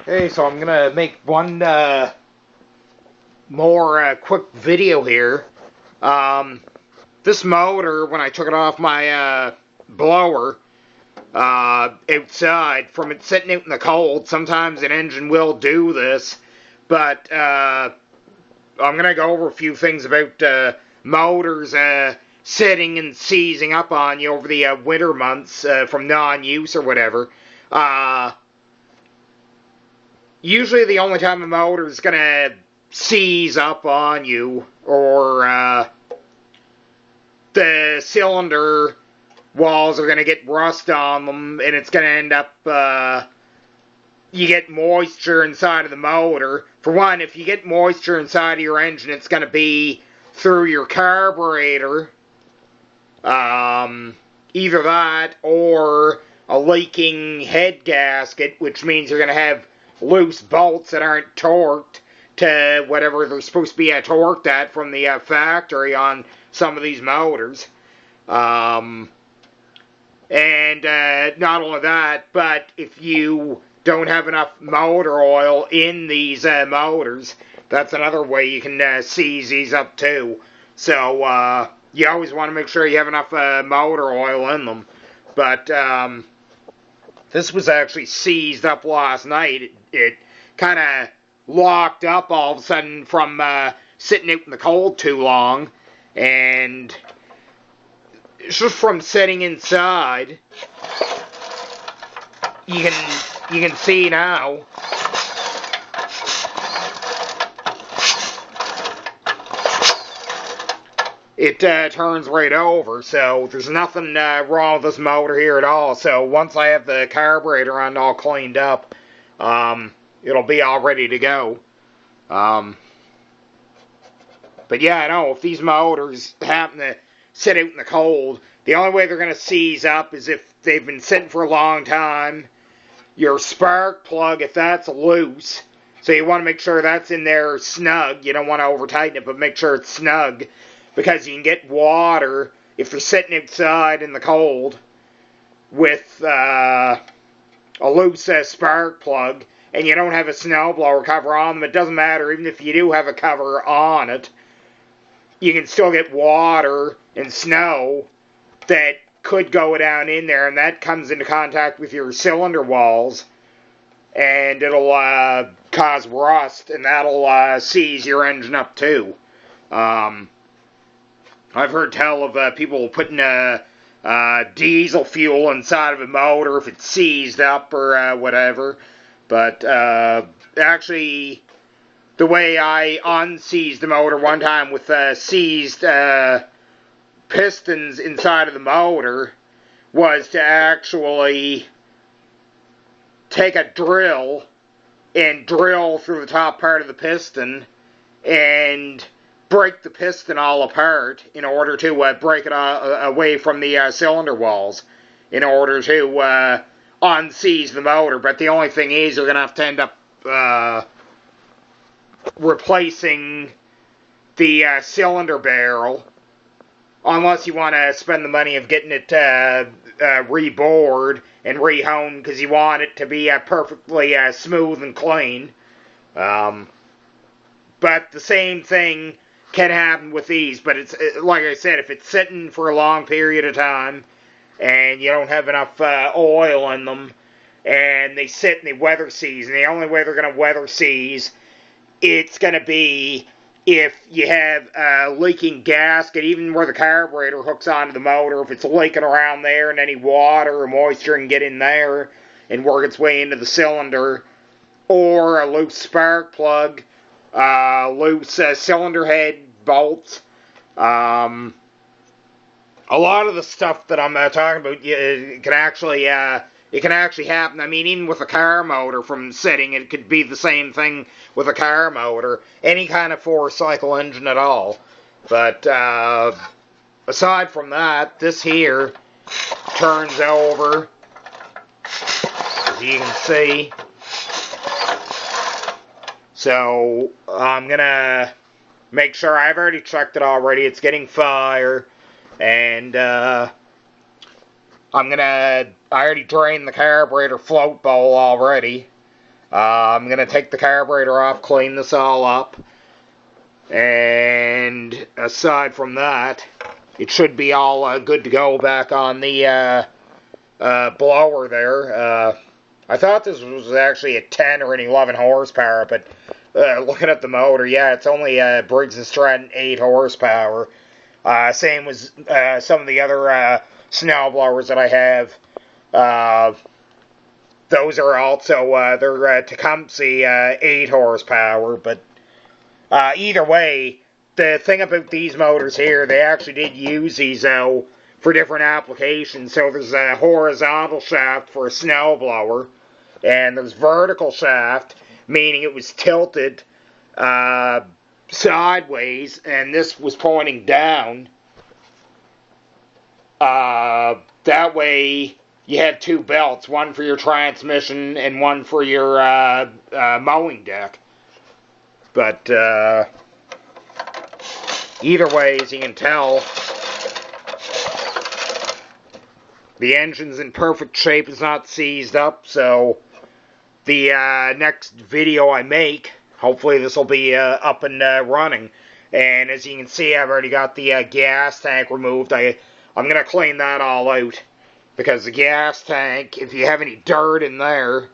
Hey, so I'm gonna make one more quick video here. Um, this motor, when I took it off my blower outside from it sitting out in the cold, sometimes an engine will do this, but I'm gonna go over a few things about motors sitting and seizing up on you over the winter months from non-use or whatever. Usually the only time a motor is going to seize up on you, or the cylinder walls are going to get rust on them, and it's going to end up, you get moisture inside of the motor. For one, if you get moisture inside of your engine, it's going to be through your carburetor. Either that or a leaking head gasket, which means you're going to have loose bolts that aren't torqued to whatever they're supposed to be torqued at from the factory on some of these motors. And not only that, but if you don't have enough motor oil in these motors, that's another way you can seize these up too. So you always want to make sure you have enough motor oil in them. But this was actually seized up last night. It kind of locked up all of a sudden from sitting out in the cold too long, and just from sitting inside, you can see now. It turns right over, so there's nothing wrong with this motor here at all. So once I have the carburetor on all cleaned up, it'll be all ready to go. But yeah, I know if these motors happen to sit out in the cold, the only way they're going to seize up is if they've been sitting for a long time. Your spark plug, if that's loose, so you want to make sure that's in there snug. You don't want to over tighten it, but make sure it's snug, because you can get water if you're sitting outside in the cold with a loose spark plug and you don't have a snowblower cover on them. It doesn't matter, even if you do have a cover on it, you can still get water and snow that could go down in there, and that comes into contact with your cylinder walls, and it'll cause rust, and that'll seize your engine up too. I've heard tell of people putting diesel fuel inside of a motor if it's seized up or whatever. But actually, the way I unseized the motor one time with seized pistons inside of the motor was to actually take a drill and drill through the top part of the piston and break the piston all apart in order to break it away from the cylinder walls in order to unseize the motor. But the only thing is, you're going to end up replacing the cylinder barrel, unless you want to spend the money of getting it rebored and rehoned, because you want it to be perfectly smooth and clean. But the same thing can happen with these, but it's like I said, if it's sitting for a long period of time and you don't have enough oil in them, and they sit and they weather seize, and the only way they're going to weather seize, it's going to be if you have a leaking gasket, even where the carburetor hooks onto the motor. If it's leaking around there and any water or moisture can get in there and work its way into the cylinder, or a loose spark plug, loose cylinder head bolts. A lot of the stuff that I'm talking about, it can actually happen. I mean, even with a car motor from sitting, it could be the same thing with a car motor, any kind of four-cycle engine at all. But aside from that, this here turns over, as you can see. So I'm gonna make sure, I've already checked it already, it's getting fire, and I already drained the carburetor float bowl already. I'm going to take the carburetor off, clean this all up, and aside from that, it should be all good to go back on the blower there. I thought this was actually a 10 or an 11 horsepower, but looking at the motor, yeah, it's only Briggs & Stratton 8 horsepower. Same with some of the other snow blowers that I have. Those are also, they're Tecumseh 8 horsepower, but either way, the thing about these motors here, they actually did use these for different applications. So there's a horizontal shaft for a snow blower, and there's vertical shaft, meaning it was tilted sideways, and this was pointing down. That way you have two belts, one for your transmission and one for your mowing deck. But either way, as you can tell, the engine's in perfect shape. It's not seized up, so the next video I make, hopefully this will be up and running. And as you can see, I've already got the gas tank removed. I'm going to clean that all out, because the gas tank, if you have any dirt in there,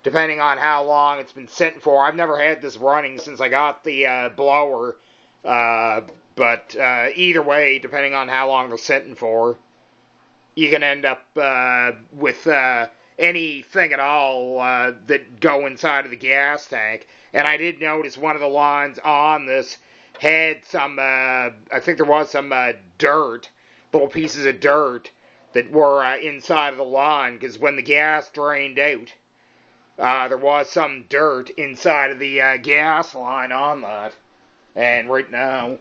depending on how long it's been sitting for, I've never had this running since I got the blower, but either way, depending on how long they're sitting for, you can end up with anything at all that go inside of the gas tank. And I did notice one of the lines on this had some, I think there was some dirt, little pieces of dirt that were inside of the line, because when the gas drained out, there was some dirt inside of the gas line on that. And right now,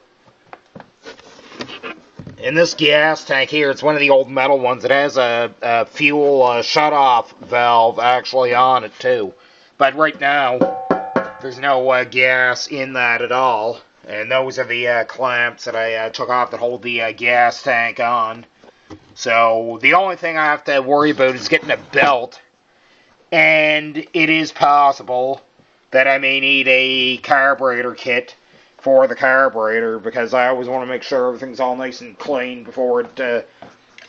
in this gas tank here, it's one of the old metal ones. It has a fuel shut-off valve actually on it too. But right now, there's no gas in that at all. And those are the clamps that I took off that hold the gas tank on. So the only thing I have to worry about is getting a belt. And it is possible that I may need a carburetor kit for the carburetor, because I always want to make sure everything's all nice and clean before it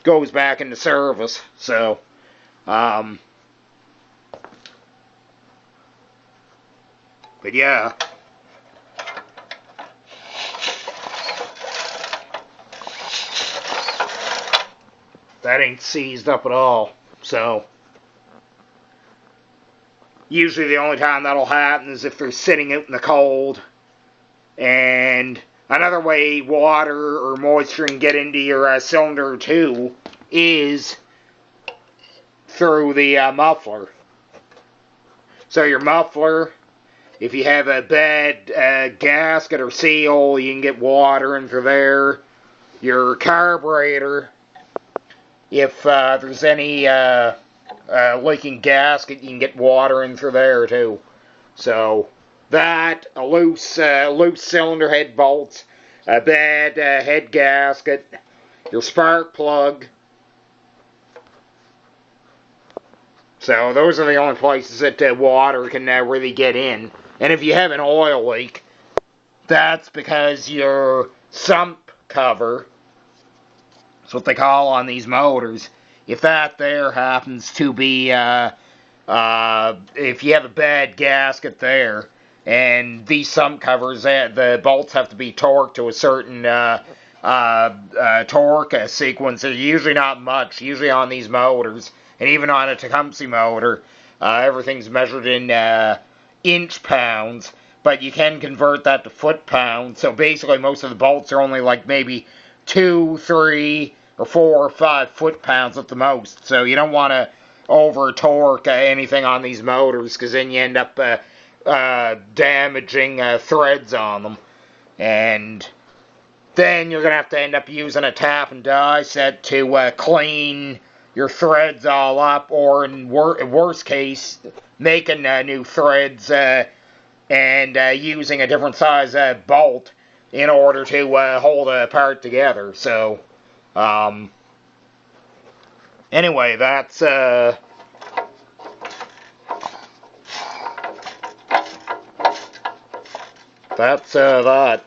goes back into service. So, but yeah. That ain't seized up at all. So, usually the only time that'll happen is if they're sitting out in the cold. And another way water or moisture can get into your cylinder too is through the muffler. So your muffler, if you have a bad gasket or seal, you can get water in through there. Your carburetor, if there's any leaking gasket, you can get water in through there too. So that, a loose cylinder head bolts, a bad head gasket, your spark plug. So those are the only places that water can really get in. And if you have an oil leak, that's because your sump cover, that's what they call on these motors, if that there happens to be, if you have a bad gasket there, and these sump covers, the bolts have to be torqued to a certain torque sequence. They're usually not much, usually on these motors, and even on a Tecumseh motor, everything's measured in inch pounds, but you can convert that to foot pounds. So basically most of the bolts are only like maybe 2, 3, or 4 or 5 foot pounds at the most. So you don't want to over torque anything on these motors, because then you end up damaging threads on them, and then you're gonna have to end up using a tap and die set to clean your threads all up, or in worst case, making new threads and using a different size bolt in order to hold a part together. So anyway, that's That's that.